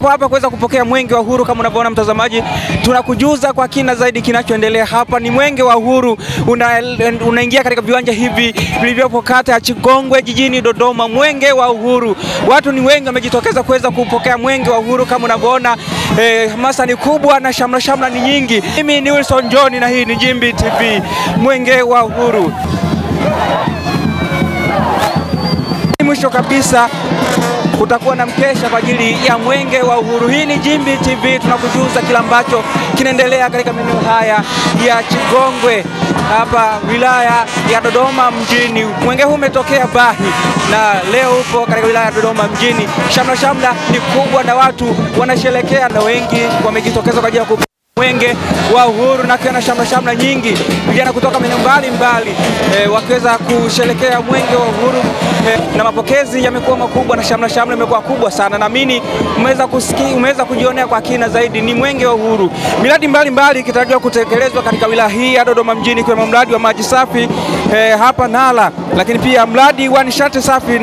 tupo hapa kuweza kupokea mwenge wa uhuru. Kama unavyoona mtazamaji, tunakujuza kwa kina zaidi kinachoendelea hapa. Ni mwenge wa uhuru unaingia katika viwanja hivi vilivyopo kata ya Chigongwe jijini Dodoma. Mwenge wa uhuru, watu ni wengi wamejitokeza kuweza kupokea mwenge wa uhuru. Kama unavyoona hamasa ni kubwa na shamra ni nyingi. Mimi ni Wilson John na hii ni Jimbi TV. Mwenge wa uhuru. Mwisho kabisa kutakuwa na mkesha kwa ajili ya mwenge wa uhuru. Hii ni Jimbi TV, tunakujuza kila ambacho kinaendelea katika maeneo haya ya Chigongwe hapa wilaya ya Dodoma mjini. Mwenge huu umetokea Bahi na leo upo katika wilaya ya Dodoma mjini. Shamla ni kubwa na watu wanasherehekea na wengi wamejitokeza kwa ajili ya mwenge wa uhuru na kuna shamla nyingi. Vijana kutoka maeneo mbalimbali wakiweza kusherehekea mwenge wa uhuru na mapokezi yamekuwa makubwa na shamla imekuwa kubwa sana. Naamini umeweza kujionea kwa kina zaidi. Ni mwenge wa uhuru. Miradi mbalimbali ikitarajiwa kutekelezwa katika wilaya hii ya Dodoma mjini, kwa mradi wa maji safi hapa Nala, lakini pia mradi wa nishati safi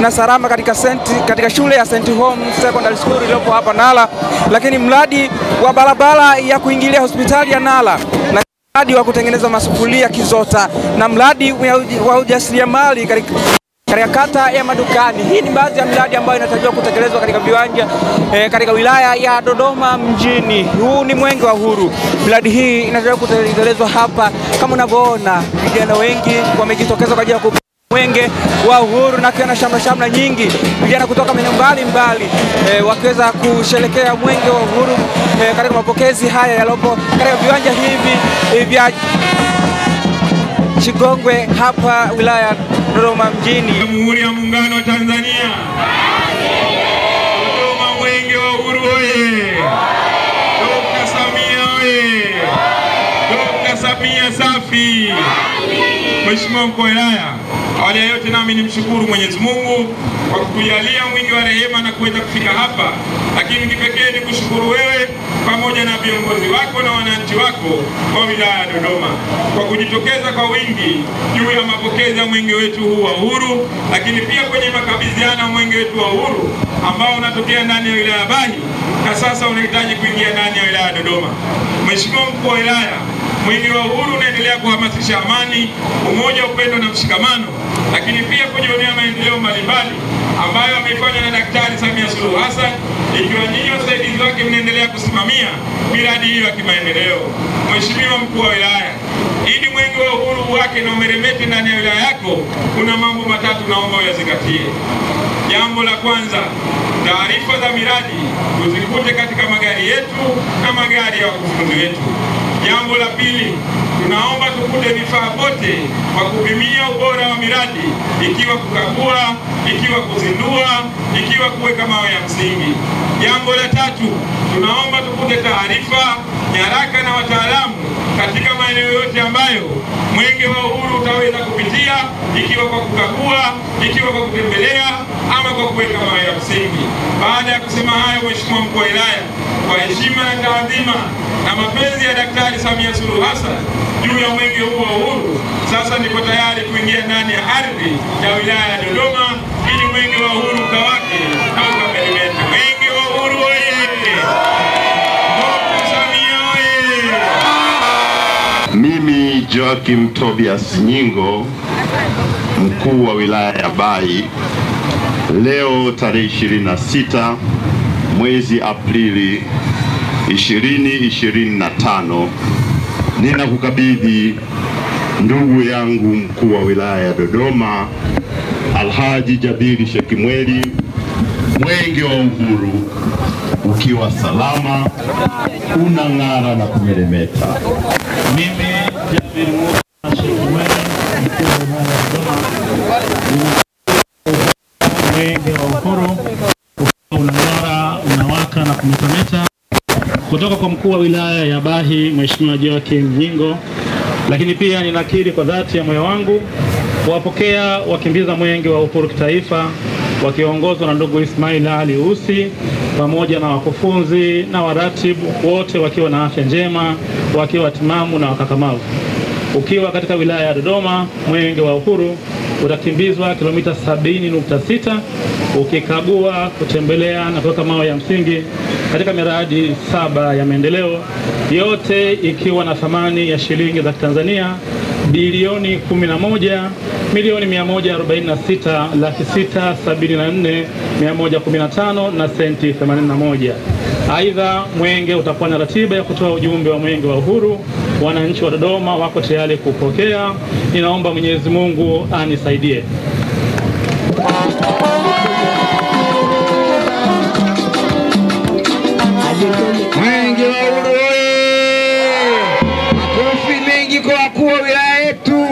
na salama katika shule ya St. Home Secondary School iliyopo hapa Nala, lakini mradi wa barabara ya kuingilia hospitali ya Nala, na mradi wa kutengeneza masufuria Kizota, na mradi wa ujasiriamali katika kata ya Madukani. Hii ni baadhi ya miradi ambayo inatarajiwa kutekelezwa katika viwanja katika wilaya ya Dodoma mjini. Huu ni mwenge wa uhuru. Miradi hii inatarajiwa kutekelezwa hapa. Kama unavyoona, vijana wengi wamejitokeza kwa ajili ya mwenge wa uhuru na kuna shamla nyingi. Vijana kutoka maeneo mbalimbali wakiweza kusherehekea mwenge wa uhuru katika mapokezi haya yaliyopo katika viwanja hivi vya Chigongwe hapa wilaya Dodoma mjini. Jamhuri ya Muungano wa Tanzania. Dodoma, mwenge wa uhuru oye! Dr. Samia oye! Dr. Samia safi! Mheshimiwa Mkuu wa Wilaya, awali ya yote nami nimshukuru Mwenyezi Mungu kwa kukujalia mwingi wa rehema na kuweza kufika hapa, lakini kipekee ni kushukuru wewe pamoja na viongozi wako na wananchi wako wa wilaya ya Dodoma kwa kujitokeza kwa wingi juu ya mapokezi ya mwenge wetu huu wa uhuru, lakini pia kwenye makabidhiano ya mwenge wetu wa uhuru ambao unatokea ndani ya wilaya ya Bahi na sasa unahitaji kuingia ndani ya wilaya ya Dodoma. Mheshimiwa Mkuu wa Wilaya, mwenge wa uhuru unaendelea kuhamasisha amani, umoja, upendo na mshikamano, lakini pia kujionea maendeleo mbalimbali ambayo amefanya na Daktari Samia Suluhu Hassan, ikiwa nyinyi wasaidizi wake mnaendelea kusimamia miradi hiyo ya kimaendeleo. Mheshimiwa Mkuu wa Wilaya, ili mwenge wa uhuru wake na umeremete ndani ya wilaya yako, kuna mambo matatu naomba uyazingatie. Jambo la kwanza, taarifa za miradi tuzikute katika magari yetu na magari ya wakufunzi wetu. Jambo la pili, tunaomba tukute vifaa vyote kwa kupimia ubora wa miradi, ikiwa kukagua, ikiwa kuzindua, ikiwa kuweka mawe ya msingi. Jambo la tatu, tunaomba tukute taarifa, nyaraka na wataalamu katika maeneo yote ambayo mwenge wa uhuru utaweza kupitia, ikiwa kwa kukagua, ikiwa kwa kutembelea ama kwa kuweka mawe ya msingi. Baada ya kusema hayo, Mheshimiwa Mkuu wa Wilaya, kwa heshima na taadhima na mapenzi ya Daktari Samia Suluhu Hassan juu ya mwenge huu wa uhuru, sasa niko tayari kuingia ndani ya ardhi ya wilaya ya Dodoma ili mwenge wa uhuru ukawake na ukameremete. Mwenge wa uhuru oye! Dr. Samia oye! Mimi Joakim Tobias Nyingo, mkuu wa wilaya ya Bahi, leo tarehe 26 mwezi Aprili 2025 ninakukabidhi ndugu yangu mkuu wa wilaya ya Dodoma Alhaji Jabiri Shekimweli mwenge wa uhuru ukiwa salama, unang'ara na kumeremeta. Mimi Jabiri Shekimweli mkuu wa wilaya ya Dodoma, mwenge wa uhuru unang'ara, unawaka na kumeremeta kutoka kwa mkuu wa wilaya ya Bahi Mheshimiwa Joakim Nyingo. Lakini pia ninakiri kwa dhati ya moyo wangu kuwapokea wakimbiza mwenge wa uhuru kitaifa wakiongozwa na ndugu Ismail Ali Usi pamoja na wakufunzi na waratibu wote wakiwa na afya njema, wakiwa timamu na wakakamavu. Ukiwa katika wilaya ya Dodoma, mwenge wa uhuru utakimbizwa kilomita 70.6 ukikagua, kutembelea na kuweka mawe ya msingi katika miradi 7 ya maendeleo, yote ikiwa na thamani ya shilingi za Tanzania bilioni 11,146,674,115 na senti 81. Aidha, Mwenge utakuwa na ratiba ya kutoa ujumbe wa Mwenge wa Uhuru. Wananchi wa Dodoma wako tayari kupokea. Ninaomba Mwenyezi Mungu anisaidie. Mwenge wa Uhuru oye! Makofi mengi kwa wakuu wa wilaya yetu.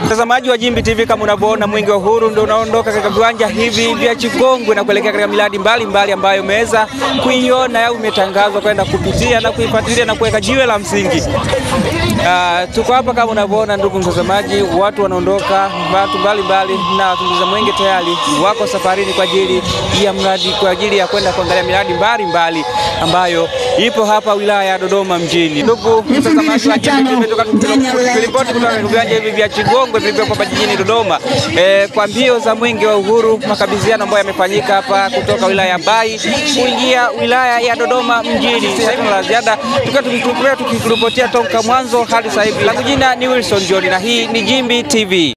Mtazamaji wa Jimbi TV, kama unavyoona Mwenge wa Uhuru ndio unaondoka katika viwanja hivi vya Chikongwe na kuelekea katika miradi mbalimbali ambayo umeweza kuiona au imetangazwa kwenda kupitia na kuifuatilia na kuweka jiwe la msingi. Tuko hapa kama unavyoona ndugu mtazamaji, watu wanaondoka, watu mbalimbali na watumbuiza Mwenge tayari wako safarini kwa ajili ya mradi, kwa ajili ya kwenda kuangalia miradi mbalimbali ambayo ipo hapa wilaya ya Dodoma mjini. Ndugu mtazamaji wa Jimbi TV, tulipoti kutoka viwanja hivi vya Chikongwe vilivyo hapa jijini Dodoma kwa mbio za Mwenge wa Uhuru, makabidhiano ambayo yamefanyika hapa kutoka wilaya ya Mbai kuingia wilaya ya Dodoma mjini. Sasa hivi la ziada tukiripotia toka mwanzo hadi sasa hivi. Langu jina ni Wilson John na hii ni Jimbi TV.